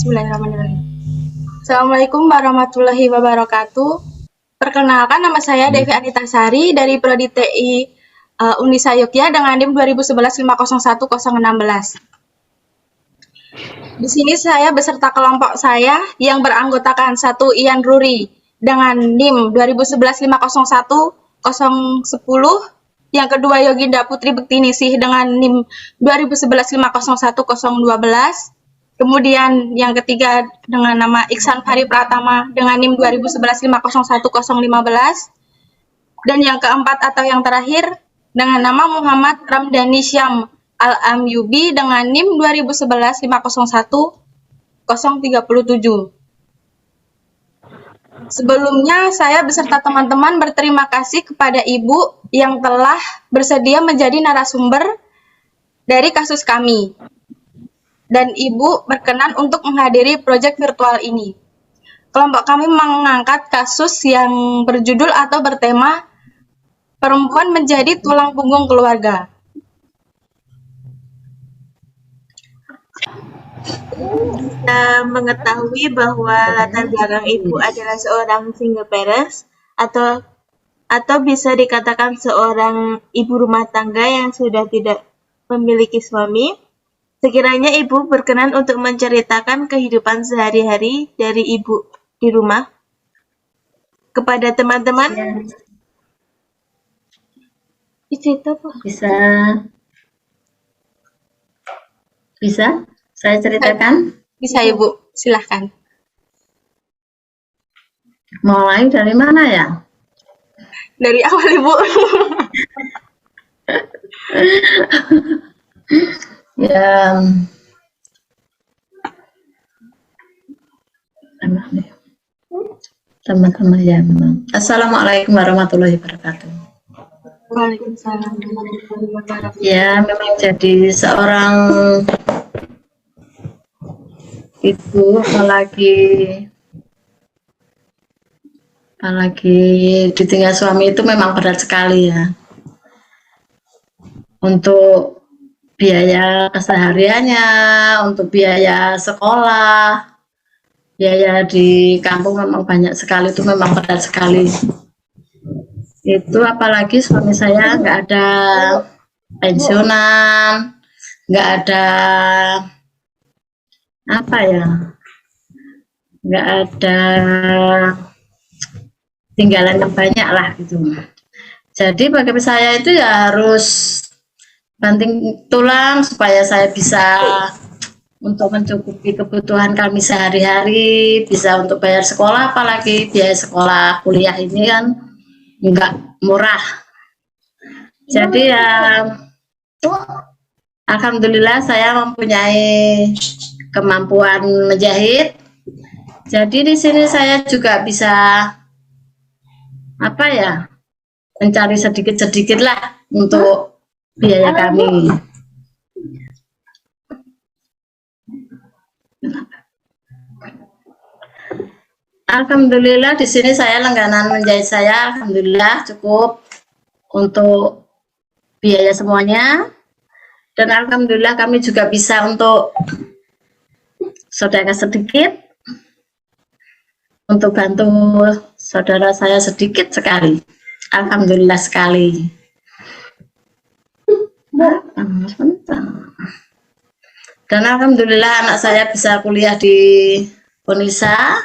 Bismillahirrahmanirrahim. Assalamualaikum warahmatullahi wabarakatuh. Perkenalkan, nama saya Devi Anitasari dari Prodi TI Unisa Yogya dengan NIM 2011501016. Di sini saya beserta kelompok saya yang beranggotakan 1 Ian Ruri dengan NIM 2011501010, yang kedua Yoginda Putri Bektinisih dengan NIM 2011501012. Kemudian yang ketiga dengan nama Iksan Fari Pratama dengan NIM 2011501015. Dan yang keempat atau yang terakhir dengan nama Muhammad Ramdhani Syam Al-Amyubi dengan NIM 2011501037. Sebelumnya saya beserta teman-teman berterima kasih kepada Ibu yang telah bersedia menjadi narasumber dari kasus kami. Dan Ibu berkenan untuk menghadiri proyek virtual ini. Kelompok kami mengangkat kasus yang berjudul atau bertema perempuan menjadi tulang punggung keluarga. Kita mengetahui bahwa latar belakang Ibu adalah seorang single parents atau bisa dikatakan seorang ibu rumah tangga yang sudah tidak memiliki suami. Sekiranya Ibu berkenan untuk menceritakan kehidupan sehari-hari dari Ibu di rumah kepada teman-teman. Bisa saya ceritakan? Bisa Ibu, silahkan. Mulai dari mana ya? Dari awal Ibu. Ya, teman-teman ya memang. Assalamualaikum warahmatullahi wabarakatuh. Waalaikumsalam warahmatullahi wabarakatuh. Ya, memang jadi seorang ibu, apalagi ditinggal suami itu memang berat sekali ya. Untuk biaya kesehariannya, untuk biaya sekolah, biaya di kampung memang banyak sekali, itu memang berat sekali. Itu apalagi suami saya nggak ada pensiunan, nggak ada apa ya, nggak ada tinggalan yang banyak lah gitu. Jadi bagi saya itu ya harus banting tulang supaya saya bisa untuk mencukupi kebutuhan kami sehari-hari, bisa untuk bayar sekolah, apalagi biaya sekolah kuliah ini kan nggak murah. Jadi ya alhamdulillah saya mempunyai kemampuan menjahit. Jadi di sini saya juga bisa apa ya, mencari sedikit-sedikit lah untuk biaya kami. Alhamdulillah di sini saya langganan menjahit saya alhamdulillah cukup untuk biaya semuanya, dan alhamdulillah kami juga bisa untuk sedekah sedikit untuk bantu saudara saya sedikit sekali. Alhamdulillah sekali. Dan alhamdulillah anak saya bisa kuliah di Unisa.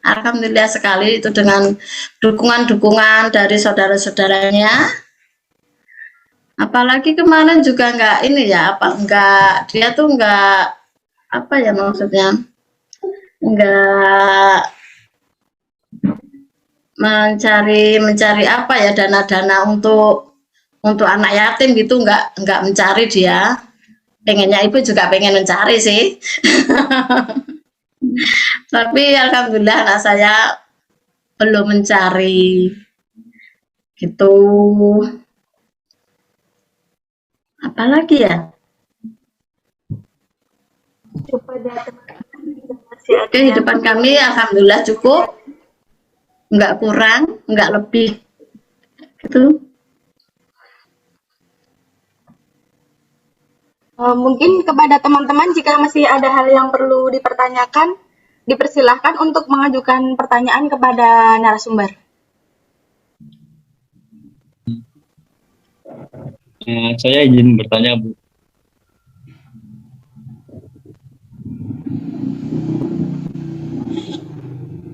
Alhamdulillah sekali itu dengan dukungan-dukungan dari saudara-saudaranya. Apalagi kemarin juga enggak ini ya, dia tuh enggak apa ya maksudnya, enggak mencari apa ya, dana-dana untuk anak yatim gitu, enggak mencari dia. Pengennya ibu juga pengen mencari sih. Tapi alhamdulillah anak saya belum mencari gitu. Apalagi ya? Kehidupan kami alhamdulillah cukup, nggak kurang, nggak lebih gitu. Mungkin kepada teman-teman jika masih ada hal yang perlu dipertanyakan, dipersilahkan untuk mengajukan pertanyaan kepada narasumber. Saya izin bertanya, Bu.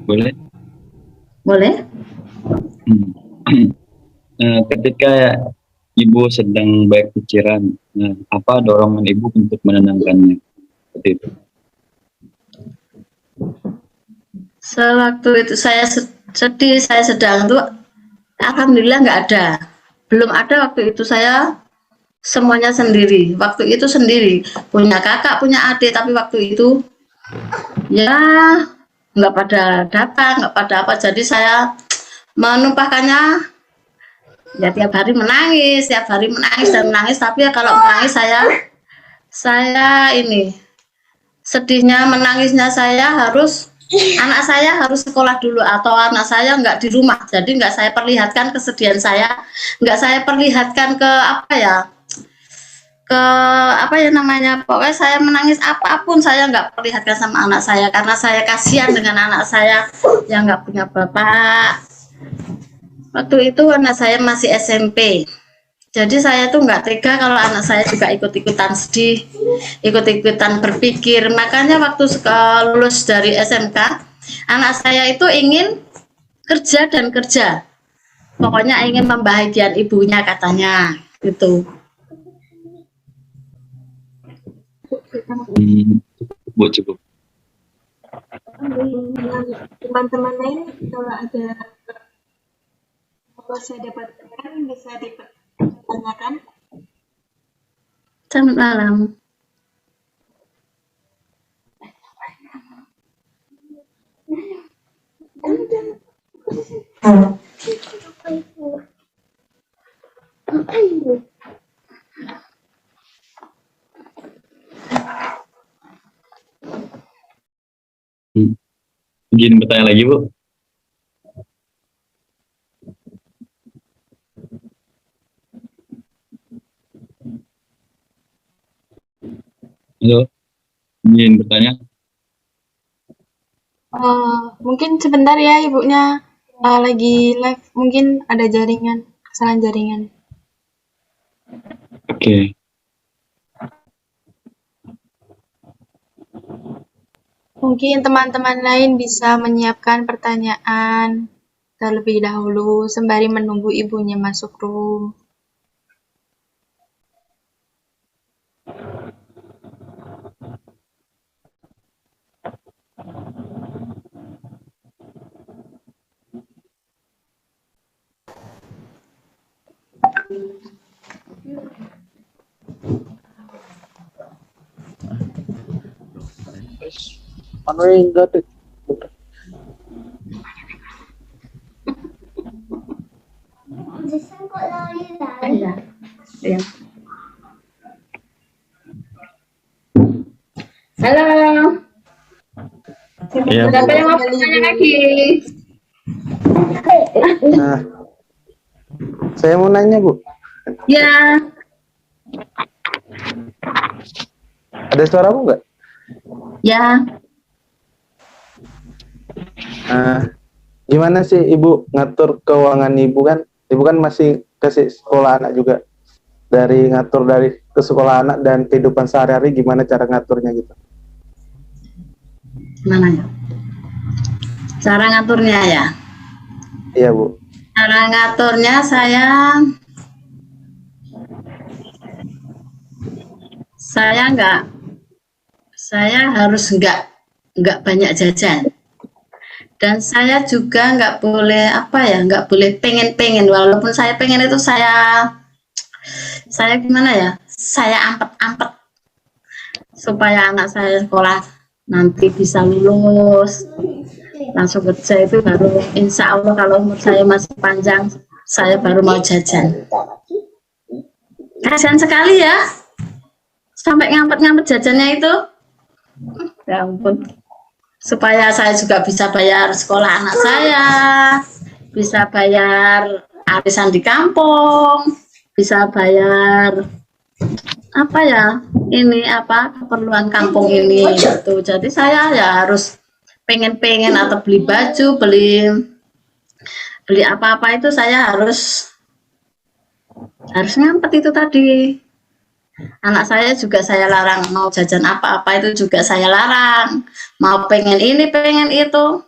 Boleh? Boleh? Ketika Ibu sedang banyak pikiran, apa dorongan Ibu untuk menenangkannya? Seperti itu. Sewaktu itu saya sedih, saya sedang tuh, alhamdulillah nggak ada. Belum ada waktu itu, saya semuanya sendiri. Waktu itu sendiri, punya kakak, punya adik, tapi waktu itu ya nggak pada datang, nggak pada apa. Jadi saya menumpahkannya ya tiap hari menangis dan menangis. Tapi ya kalau menangis saya ini sedihnya, menangisnya saya harus anak saya harus sekolah dulu atau anak saya nggak di rumah. Jadi nggak saya perlihatkan kesedihan saya, nggak saya perlihatkan ke apa ya namanya, pokoknya saya menangis apapun saya nggak perlihatkan sama anak saya karena saya kasihan dengan anak saya yang nggak punya bapak. Waktu itu anak saya masih SMP, jadi saya tuh nggak tega kalau anak saya juga ikut-ikutan sedih, ikut-ikutan berpikir. Makanya waktu lulus dari SMK, anak saya itu ingin kerja dan kerja, pokoknya ingin membahagiakan ibunya katanya gitu. Bu, cukup. Teman-teman lain kalau ada kalau saya dapatkan bisa dipertanyakan. Selamat malam. Izin bertanya lagi, Bu. Halo, izin bertanya. Mungkin sebentar ya ibunya lagi live, mungkin ada kesalahan jaringan. Oke. Mungkin teman-teman lain bisa menyiapkan pertanyaan terlebih dahulu sembari menunggu ibunya masuk room. Iya. Halo. Iya, Bu. Siapa yang mau bertanya lagi? Nah, saya mau nanya, Bu. Ya. Ada suara Bu nggak? Ya. Gimana sih Ibu ngatur keuangan Ibu kan? Ibu kan masih kasih sekolah anak juga. Ngatur dari ke sekolah anak dan kehidupan sehari-hari, gimana cara ngaturnya gitu? Mana ya? Cara ngaturnya ya? Iya, Bu. Cara ngaturnya saya harus nggak banyak jajan. Dan saya juga nggak boleh nggak boleh pengen-pengen, walaupun saya pengen itu saya gimana ya, saya ampet-ampet supaya anak saya sekolah nanti bisa lulus langsung kerja. Itu baru insya Allah kalau umur saya masih panjang saya baru mau jajan. Kasihan sekali ya sampai ngampet-ngampet jajannya itu, ya ampun. Supaya saya juga bisa bayar sekolah anak saya, bisa bayar arisan di kampung, bisa bayar apa ya, ini apa keperluan kampung ini gitu. Jadi saya ya harus pengen atau beli baju, beli apa-apa itu saya harus ngampet itu tadi. Anak saya juga saya larang mau jajan apa-apa itu juga saya larang. Mau pengen ini pengen itu.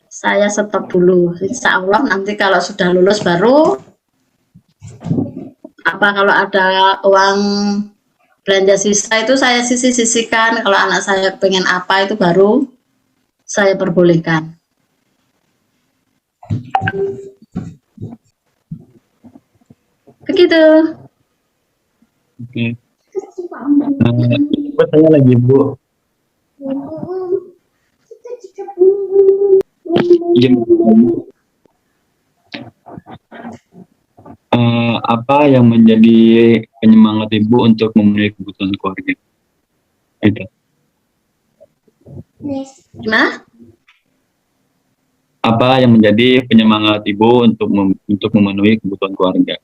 Saya stop dulu. Insya Allah nanti kalau sudah lulus baru apa kalau ada uang belanja sisa itu saya sisihkan. Kalau anak saya pengen apa itu baru saya perbolehkan. Begitu. Oke. Ibu tanya lagi Bu. Apa yang menjadi penyemangat Ibu untuk memenuhi kebutuhan keluarga? Itu. Gimana? Apa yang menjadi penyemangat Ibu untuk memenuhi kebutuhan keluarga?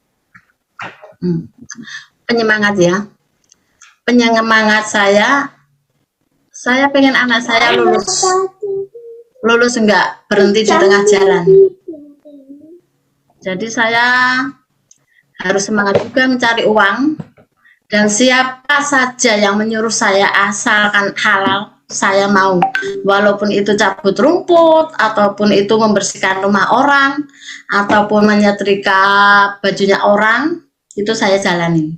Penyemangat ya. Penyemangat saya pengen anak saya lulus enggak berhenti di tengah jalan. Jadi saya harus semangat juga mencari uang, dan siapa saja yang menyuruh saya asalkan halal saya mau, walaupun itu cabut rumput ataupun itu membersihkan rumah orang ataupun menyetrika bajunya orang, itu saya jalani.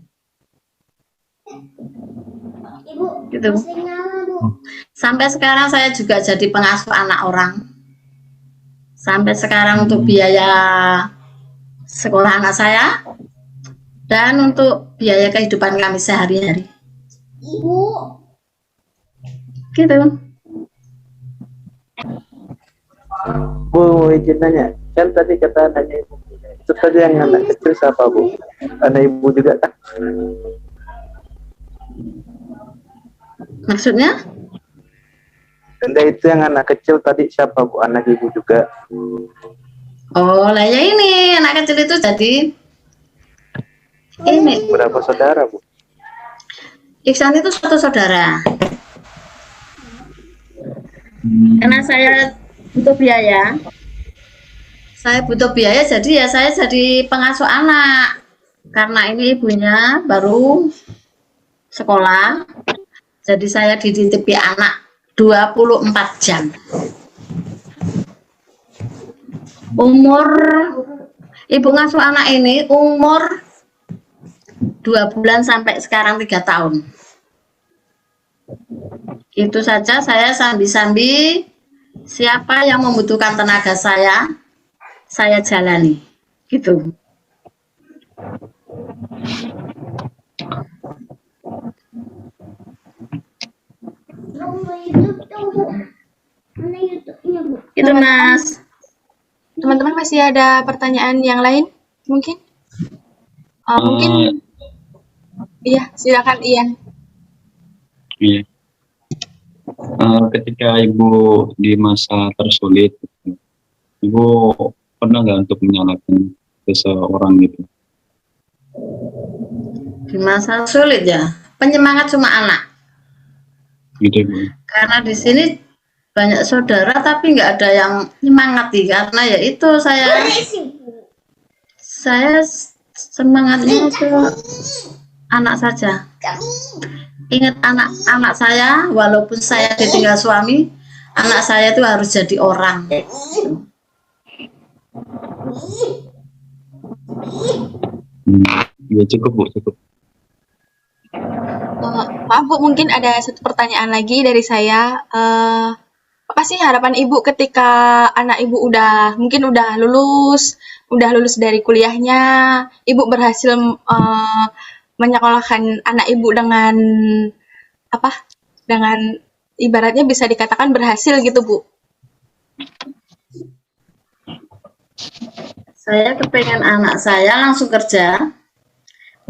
Gitu. Sampai sekarang saya juga jadi pengasuh anak orang. Sampai sekarang untuk biaya sekolah anak saya dan untuk biaya kehidupan kami sehari-hari. Ibu. Gitu. Bu, izin nanya, kan tadi kata anaknya Ibu, itu tadi yang anak kecil siapa Bu? Anak Ibu juga kan? Maksudnya? Anda itu yang anak kecil tadi siapa Bu? Anak Ibu juga? Oh lah ya, ini anak kecil itu jadi ini. Berapa saudara Bu? Iksan itu satu saudara. Karena saya butuh biaya, jadi ya saya jadi pengasuh anak. Karena ini ibunya baru sekolah, jadi saya dititipi anak 24 jam. Umur ibu ngasuh anak ini umur 2 bulan sampai sekarang 3 tahun. Itu saja saya sambi-sambi siapa yang membutuhkan tenaga saya jalani. Gitu. Itu Mas. Teman-teman masih ada pertanyaan yang lain mungkin? Mungkin iya, silakan Ian. Iya. Ketika Ibu di masa tersulit, Ibu pernah nggak untuk menyalahkan seseorang gitu? Di masa sulit ya, penyemangat cuma anak. Gitu Ibu. Karena di sini banyak saudara tapi nggak ada yang nyemangati, karena ya itu saya semangatnya ke anak saja. Ingat anak saya, walaupun saya ditinggal suami, anak saya itu harus jadi orang. Ya cukup Bu, cukup. Maaf Bu, mungkin ada satu pertanyaan lagi dari saya. Apa sih harapan Ibu ketika anak Ibu mungkin udah lulus dari kuliahnya, Ibu berhasil menyekolahkan anak Ibu dengan ibaratnya bisa dikatakan berhasil gitu Bu? Saya kepengen anak saya langsung kerja,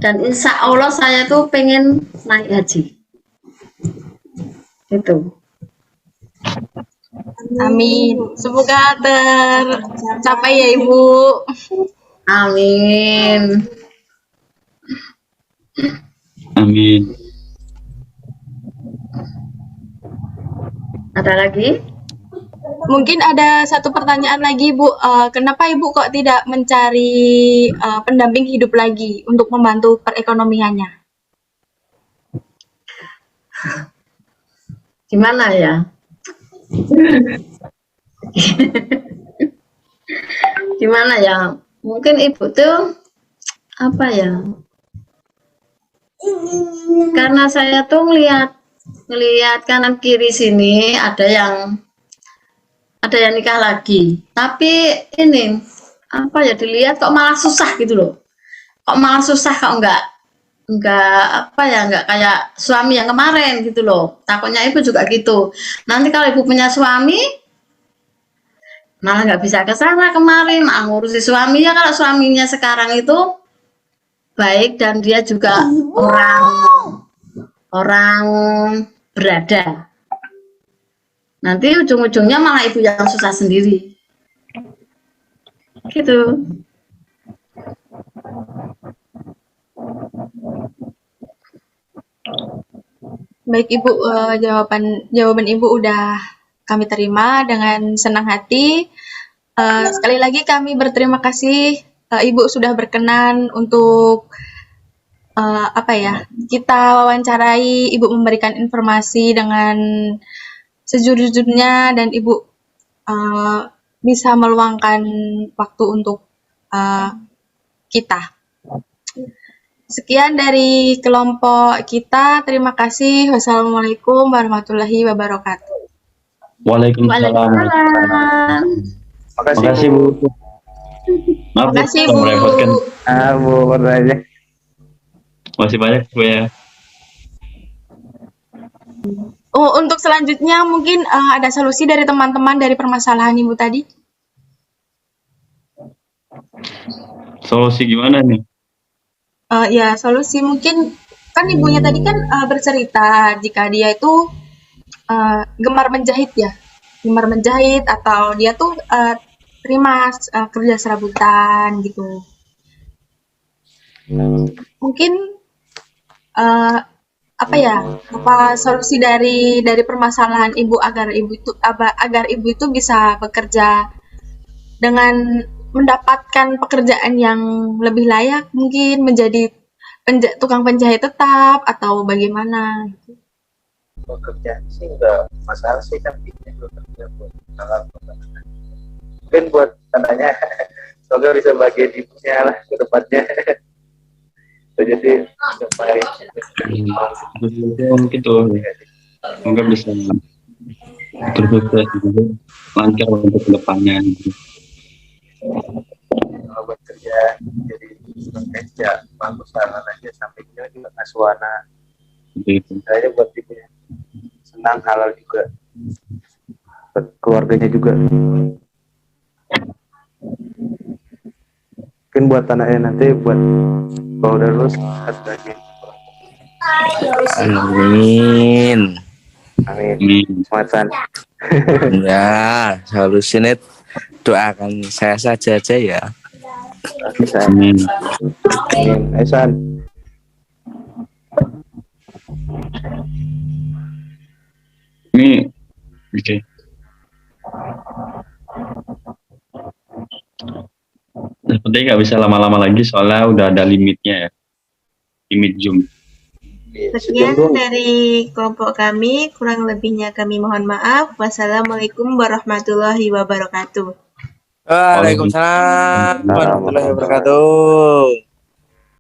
dan insya Allah saya tuh pengen naik haji. Itu. Amin. Semoga tercapai ya Ibu. Amin. Amin. Ada lagi? Mungkin ada satu pertanyaan lagi, Bu. Kenapa Ibu kok tidak mencari pendamping hidup lagi untuk membantu perekonomiannya? Gimana ya? Gimana ya? Mungkin ibu tuh apa ya? Karena saya tuh ngelihat kanan kiri sini ada yang nikah lagi. Tapi ini apa ya, dilihat kok malah susah gitu loh. Kok malah susah, kok enggak apa ya, enggak kayak suami yang kemarin gitu loh. Takutnya ibu juga gitu. Nanti kalau ibu punya suami malah nggak bisa ke sana kemari, malah ngurusi suaminya. Kalau suaminya sekarang itu baik dan dia juga orang berada, nanti ujung-ujungnya malah ibu yang susah sendiri gitu. Baik Ibu, jawaban Ibu udah kami terima dengan senang hati. Sekali lagi kami berterima kasih Ibu sudah berkenan untuk kita wawancarai, Ibu memberikan informasi dengan sejujurnya dan Ibu bisa meluangkan waktu untuk kita. Sekian dari kelompok kita. Terima kasih. Wassalamualaikum warahmatullahi wabarakatuh. Waalaikumsalam. Waalaikumsalam. Makasih Bu. Maaf Bu, Makasih, sudah Bu. merepotkan. Bu, bertanya. Masih banyak Bu ya. Oh, untuk selanjutnya mungkin ada solusi dari teman-teman dari permasalahan Ibu tadi. Solusi gimana nih? Ya, solusi mungkin kan ibunya tadi kan bercerita jika dia itu gemar menjahit ya, gemar menjahit atau dia tuh terima kerja serabutan gitu. Mungkin apa solusi dari permasalahan ibu agar ibu itu bisa bekerja dengan mendapatkan pekerjaan yang lebih layak, mungkin menjadi tukang penjahit tetap atau bagaimana? Pekerjaan sih nggak masalah sih, kan bikinnya bekerja buat salah. Mungkin buat tandanya semoga bisa bagian ibunya lah ke depannya. Jadi baik. Gitu. Semoga bisa bersukses juga, lancar untuk kedepannya. Kalau buat kerja jadi kerja bagus saran aja, sampingnya juga asuana. Gitu. Saya buat ibunya senang, halal juga, buat keluarganya juga. Mungkin buat anaknya nanti, buat kalau udah lulus harus lagi. Amin. Amin. Semangat San. Ya, solusinya doakan saya saja aja ya. Oke, San. Amin. Amin. Ayo San. Ini oke. Sepertinya nggak bisa lama-lama lagi soalnya udah ada limitnya ya, limit Zoom. Sekian dari kelompok kami, kurang lebihnya kami mohon maaf. Wassalamualaikum warahmatullahi wabarakatuh. Waalaikumsalam warahmatullahi wabarakatuh.